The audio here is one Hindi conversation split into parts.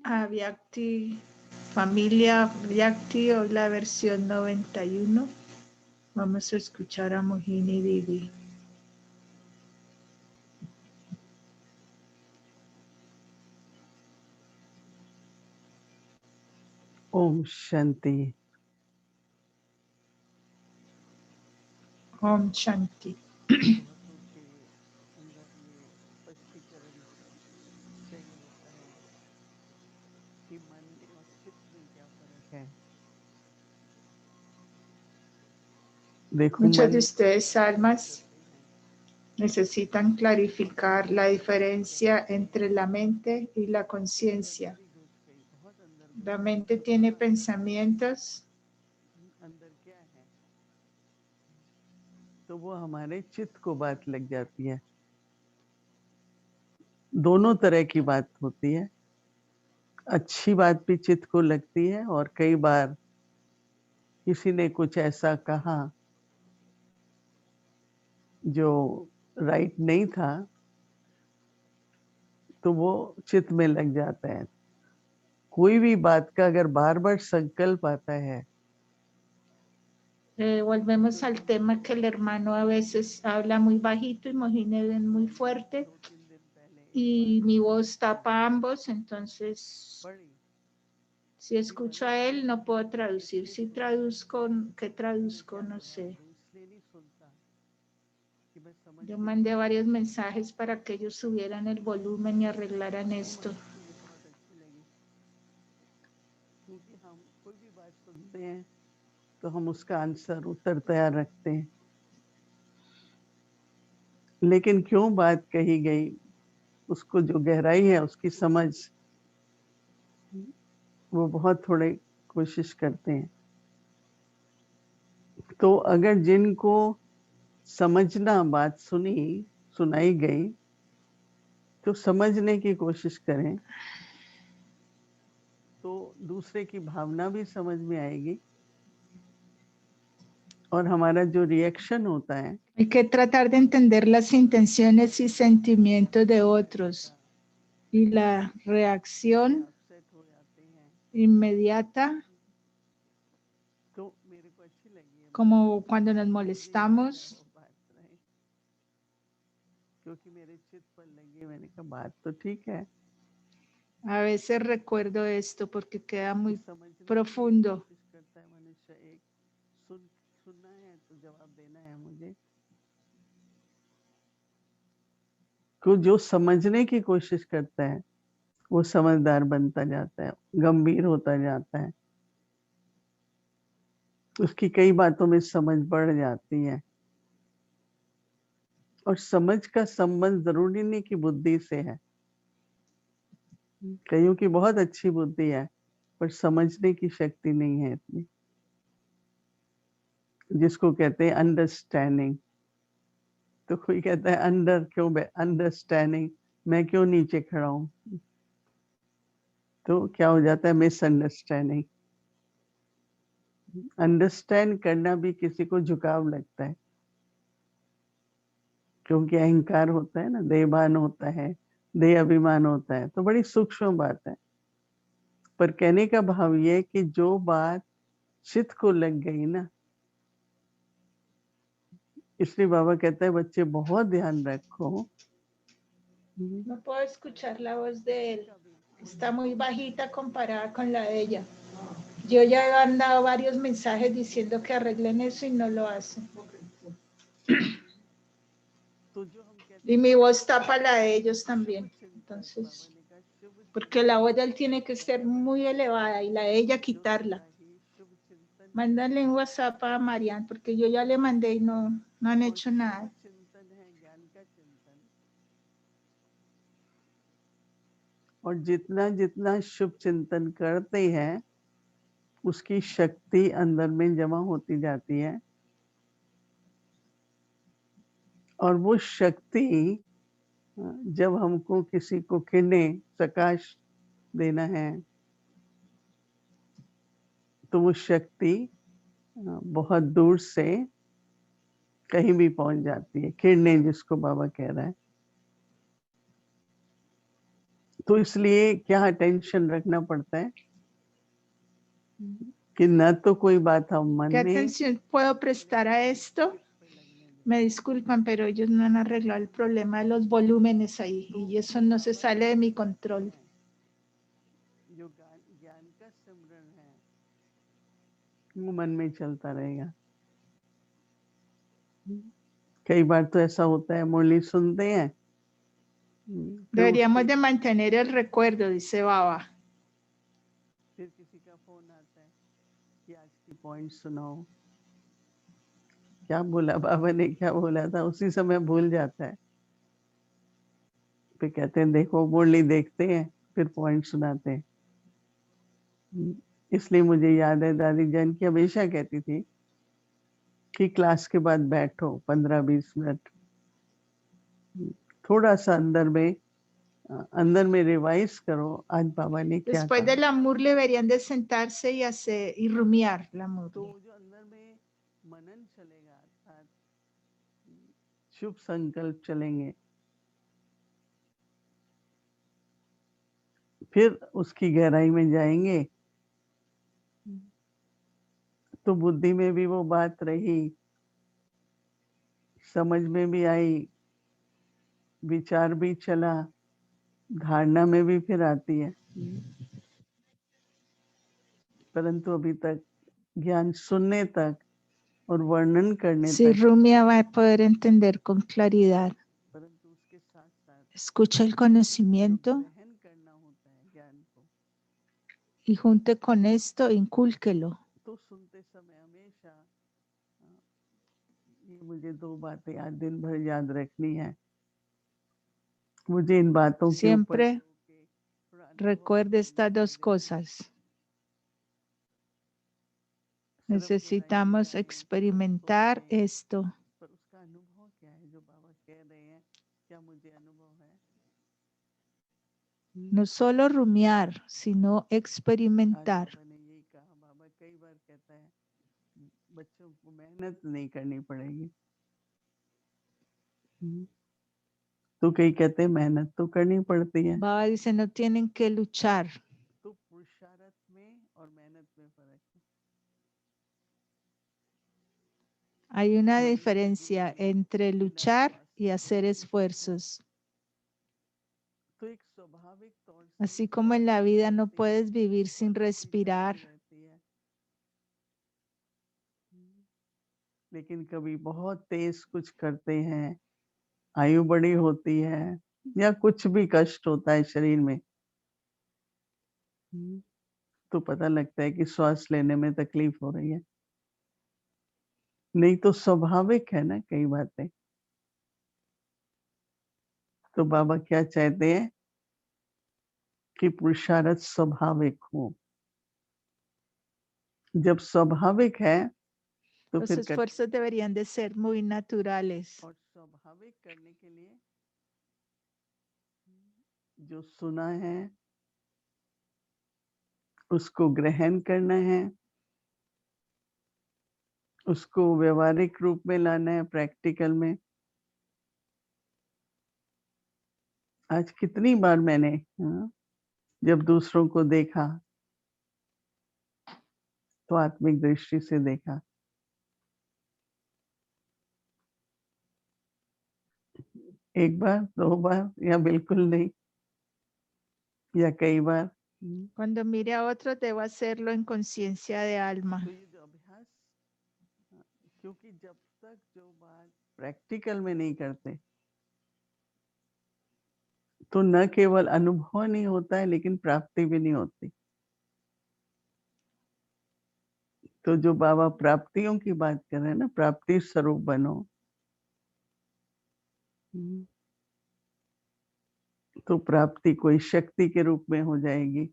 a Vyakti, familia Vyakti o la versión 91. Vamos a escuchar a Mohini Didi. Om Shanti. Om Shanti. Muchos de ustedes, almas, necesitan clarificar la diferencia entre la mente y la conciencia. La mente tiene pensamientos तो वो हमारे चित्त को बात लग जाती है। दोनों तरह की बात होती है। अच्छी बात भी चित्त को लगती है और कई बार किसी ने कुछ ऐसा कहा जो राइट नहीं था तो वो चित्त में लग जाता है। कोई भी बात का अगर बार-बार संकल्प आता है volvemos al tema que el hermano a veces habla muy bajito y Mohini muy fuerte y mi voz tapa a ambos, entonces si escucho a él no puedo traducir. Si traduzco, ¿qué traduzco? No sé. Yo mandé varios mensajes para que ellos subieran el volumen y arreglaran esto. तो हम उसका आंसर उत्तर तैयार रखते हैं। लेकिन क्यों बात कही गई, उसको जो गहराई है उसकी समझ वो बहुत थोड़े कोशिश करते हैं। तो अगर जिनको समझना बात सुनाई गई तो समझने की कोशिश करें तो दूसरे की भावना भी समझ में आएगी और हमारा जो रिएक्शन होता है Hay que tratar de entender las intenciones y sentimientos de otros y la reacción inmediata, como cuando nos molestamos. A veces recuerdo esto porque queda muy profundo. को जो समझने की कोशिश करता है वो समझदार बनता जाता है, गंभीर होता जाता है, उसकी कई बातों में समझ बढ़ जाती है। और समझ का संबंध जरूरी नहीं कि बुद्धि से है। कईयों की बहुत अच्छी बुद्धि है पर समझने की शक्ति नहीं है इतनी, जिसको कहते हैं अंडरस्टैंडिंग। तो कोई कहता है अंडरस्टैंडिंग, मैं क्यों नीचे खड़ा हूं, तो क्या हो जाता है मिसअंडरस्टैंडिंग। अंडरस्टैंड करना भी किसी को झुकाव लगता है क्योंकि अहंकार होता है ना, देहभान होता है, देह अभिमान होता है, तो बड़ी सूक्ष्म बात है। पर कहने का भाव ये कि जो बात चित्त को लग गई ना, इसलिए बाबा कहता है बच्चे बहुत ध्यान रखो। No puedo escuchar la voz de él, está muy bajita comparada con la de ella. Yo ya he mandado varios mensajes diciendo que arreglen eso y no lo hacen. Y mi voz tapa la de ellos también. Entonces, porque la voz de él tiene que ser muy elevada y la de ella quitarla. Mándale un WhatsApp a Marian porque yo ya le mandé y no han hecho nada. और जितना जितना शुभ चिंतन करते हैं उसकी शक्ति अंदर में जमा होती जाती है और वो शक्ति जब हमको किसी को किरणें प्रकाश देना है तो वो शक्ति बहुत दूर से कहीं भी पहुंच जाती है। किरणें जिसको बाबा कह रहा है, तो इसलिए क्या टेंशन रखना पड़ता है कि न तो कोई बात हम मन ¿Qué में atención puedo prestar a esto? Me disculpan, pero ellos no han arreglado el problema de los volúmenes ahí y eso no se sale de mi control. जो ज्ञान का सिमरन है वो मन में चलता रहेगा। कई बार तो ऐसा होता है मुरली सुनते हैं फिर Deberíamos de mantener el recuerdo, dice Baba. फिर किसी का फोन आता है कि आज की पॉइंट सुनाओ, क्या बोला बाबा ने, क्या बोला था, उसी समय भूल जाता है। फिर कहते हैं देखो मुरली देखते हैं फिर पॉइंट सुनाते हैं। इसलिए मुझे याद है दादी जान की हमेशा कहती थी कि क्लास के बाद बैठो 15-20 मिनट, थोड़ा सा अंदर में रिवाइज करो आज बाबा ने क्या Después कहा। del amor deberían de sentarse y hacer y rumiar la तो murli. जो अंदर में मनन चलेगा अर्थात शुभ संकल्प चलेंगे, फिर उसकी गहराई में जाएंगे तो बुद्धि में भी वो बात रही, समझ में भी आई, विचार भी चला, धारणा में भी फिर आती है। परंतु अभी तक ज्ञान सुनने तक और वर्णन करने Si तक, rumia va a poder entender con claridad. परंतु उसके साथ साथ Escucha el जो conocimiento ग्रहण करना होता है ज्ञान को, y junte con esto, incúlquelo. तो सुनते समय हमेशा ये मुझे 2 बातें आज दिन भर याद रखनी है, मुझे इन बातों के ऊपर Siempre recuerde estas dos cosas. Necesitamos experimentar esto. पर उसका अनुभव क्या है जो बाबा कह रहे हैं, क्या मुझे अनुभव है? No solo rumiar, sino आज experimentar. बाबा ने यही कहा, बाबा कई बार कहता है बच्चों को मेहनत नहीं करनी पड़ेगी। तो कई कहते हैं मेहनत तो करनी पड़ती है। Baba dice, no tienen que luchar. तो पुरुषार्थ में और मेहनत में फर्क है। Hay una diferencia entre luchar y hacer esfuerzos. तो एक स्वाभाविक तौर से Así como en la vida no puedes vivir sin respirar, लेकिन कभी बहुत तेज कुछ करते हैं, आयु बड़ी होती है या कुछ भी कष्ट होता है शरीर में, तो पता लगता है कि श्वास लेने में तकलीफ हो रही है। नहीं तो स्वाभाविक है ना कई बातें। तो बाबा क्या चाहते हैं कि पुरुषार्थ स्वाभाविक हो। जब स्वाभाविक है तो los फिर esfuerzos deberían de ser muy naturales. और स्वाभाविक करने के लिए जो सुना है उसको ग्रहण करना है, उसको व्यवहारिक रूप में लाना है, प्रैक्टिकल में। आज कितनी बार मैंने जब दूसरों को देखा तो आत्मिक दृष्टि से देखा। एक बार, 2 बार या बिल्कुल नहीं या कई बार। Cuando mire a otro, debo hacerlo en conciencia de alma. तो ये जो अभ्यास, क्योंकि जब तक जो बात प्रैक्टिकल में नहीं करते तो न केवल अनुभव नहीं होता है लेकिन प्राप्ति भी नहीं होती। तो जो बाबा प्राप्तियों की बात कर रहे हैं ना, प्राप्ति स्वरूप बनो, तो प्राप्ति कोई शक्ति के रूप में हो जाएगी,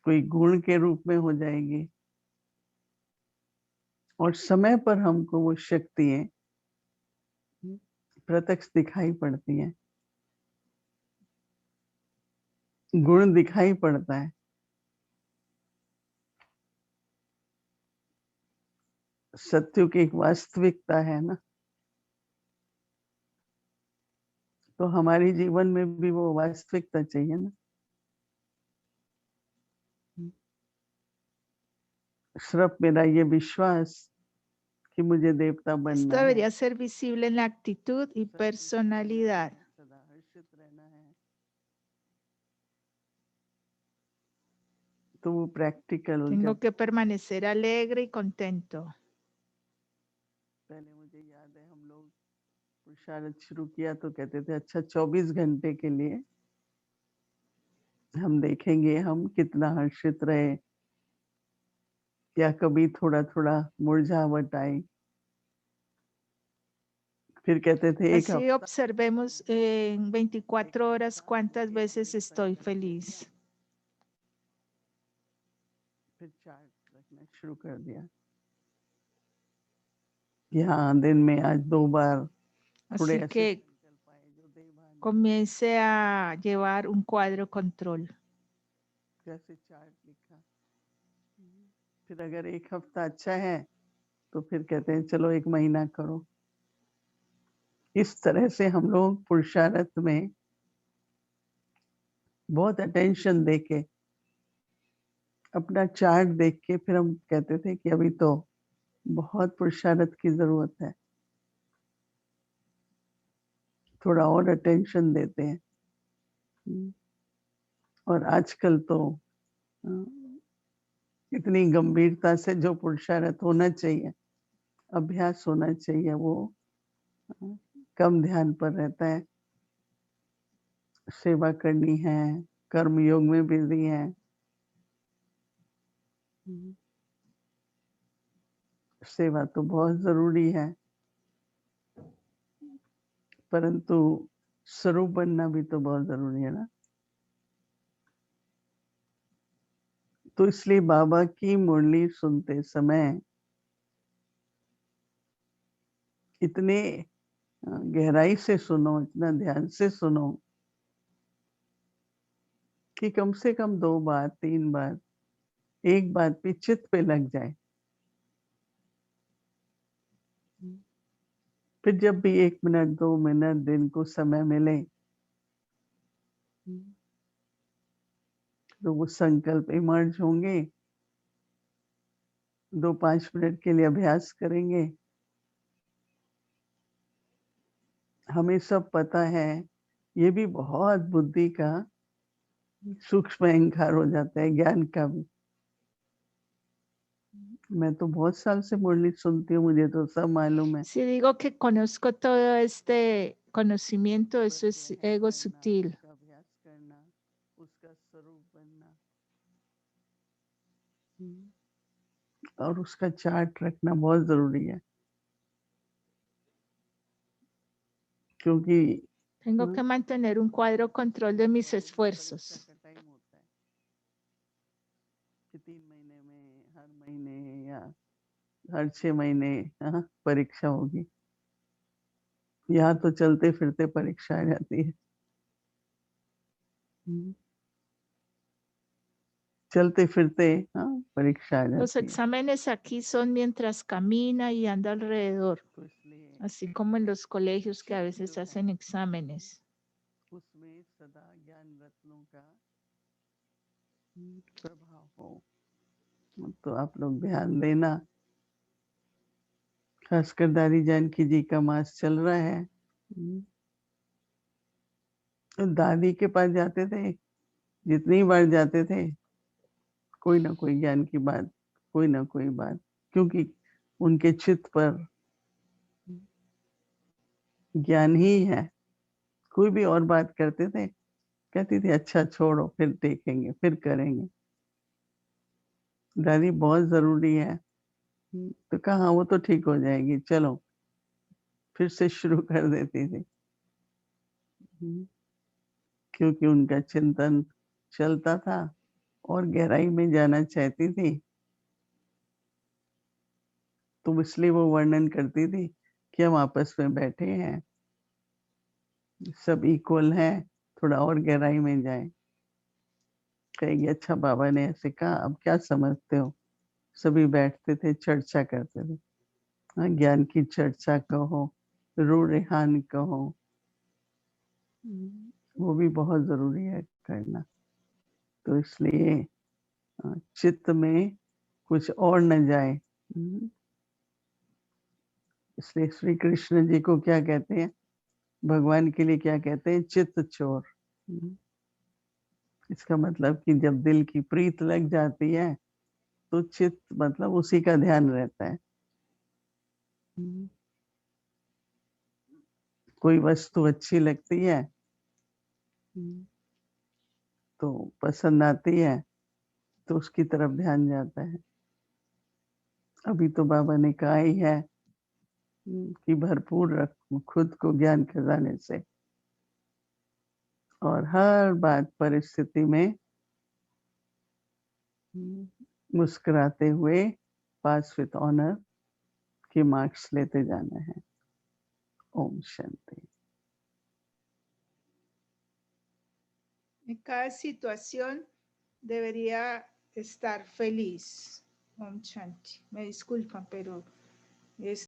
कोई गुण के रूप में हो जाएगी, और समय पर हमको वो शक्तियां प्रत्यक्ष दिखाई पड़ती हैं, गुण दिखाई पड़ता है। सत्य की एक वास्तविकता है ना, तो हमारी जीवन में भी वो वास्तविकता चाहिए ना। सिर्फ मेरा ये विश्वास कि मुझे देवता Esto बनना है, debería ser visible en la actitud y personalidad. सदा हर्षित रहना है, तो वो प्रैक्टिकल Tengo जब que permanecer alegre y contento. पहले मुझे याद है हम लोग पुरुषार्थ शुरू किया तो कहते थे अच्छा 24 घंटे के लिए हम देखेंगे हम कितना हर्षित रहे या कभी थोड़ा थोड़ा मुरझावट आई। फिर कहते थे एक Así हफ्ता observemos en 24 horas cuántas veces estoy feliz. फिर चार्ट रखना शुरू कर दिया कि हाँ दिन में आज 2 बार थोड़े Así ऐसे que निकल पाए जो देवान comience a llevar un cuadro control. जैसे चार्ट लिखा। फिर अगर एक हफ्ता अच्छा है तो फिर कहते हैं चलो 1 महीना करो। इस तरह से हम लोग पुरुषार्थ में बहुत अटेंशन देके अपना चार्ट देख के फिर हम कहते थे कि अभी तो बहुत पुरुषार्थ की जरूरत है, थोड़ा और अटेंशन देते हैं। और आजकल तो इतनी गंभीरता से जो पुरुषार्थ होना चाहिए, अभ्यास होना चाहिए, वो कम ध्यान पर रहता है। सेवा करनी है, कर्म योग में बिजी है, सेवा तो बहुत जरूरी है, परंतु स्वरूप बनना भी तो बहुत जरूरी है ना। तो इसलिए बाबा की मुरली सुनते समय इतने गहराई से सुनो, इतना ध्यान से सुनो कि कम से कम 2 बार 3 बार एक बात भी चित्त पे लग जाए। फिर जब भी 1 मिनट 2 मिनट दिन को समय मिले तो वो संकल्प इमर्ज होंगे, 2-5 मिनट के लिए अभ्यास करेंगे। हमें सब पता है, ये भी बहुत बुद्धि का सूक्ष्म अहंकार हो जाता है, ज्ञान का भी। मैं तो बहुत साल से मुरली सुनती हूँ, मुझे तो सब मालूम है। Si digo que conozco todo este conocimiento, eso es ego sutil. उसका अभ्यास करना, उसका स्वरूप बनना और उसका चार्ट रखना बहुत जरूरी है, क्योंकि Tengo que mantener un cuadro control de mis esfuerzos. परीक्षा का टाइम होता है कि 3 महीने में, हर महीने या हर 6 महीने परीक्षा होगी। यहाँ तो चलते फिरते परीक्षा आ जाती है। चलते फिरते परीक्षा आ Los जाती है। exámenes aquí son mientras camina y anda alrededor, तो इसलिए así como en los colegios que a veces hacen exámenes. उसमें सदा ज्ञान रत्नों का प्रभाव हो। तो आप लोग ध्यान देना, खासकर दादी जानकी जी का मास चल रहा है। तो दादी के पास जाते थे, जितनी बार जाते थे कोई ना कोई ज्ञान की बात, कोई ना कोई बात, क्योंकि उनके चित्त पर ज्ञान ही है। कोई भी और बात करते थे, कहती थी अच्छा छोड़ो, फिर देखेंगे, फिर करेंगे। दादी बहुत जरूरी है। तो कहा वो तो ठीक हो जाएगी, चलो फिर से शुरू कर देती थी। क्योंकि उनका चिंतन चलता था और गहराई में जाना चाहती थी, तो इसलिए वो वर्णन करती थी कि हम आपस में बैठे हैं, सब इक्वल हैं, थोड़ा और गहराई में जाएं। कहेगी अच्छा बाबा ने ऐसे कहा, अब क्या समझते हो। सभी बैठते थे, चर्चा करते थे। ज्ञान की चर्चा कहो, रूह रेहान कहो, वो भी बहुत ज़रूरी है करना। तो इसलिए चित्त में कुछ और न जाए। इसलिए श्री कृष्ण जी को क्या कहते हैं? भगवान के लिए क्या कहते हैं? चित्त चोर। इसका मतलब कि जब दिल की प्रीत लग जाती है तो चित्त मतलब उसी का ध्यान रहता है। कोई वस्तु अच्छी लगती है तो पसंद आती है तो उसकी तरफ ध्यान जाता है। अभी तो बाबा ने कहा ही है कि भरपूर रखो खुद को ज्ञान खजाने से, और हर बात परिस्थिति में मुस्कुराते हुए पास विद ऑनर के मार्क्स लेते जाना है। Om Shanti. En cada situación debería estar feliz. Om Shanti. Me disculpan, pero es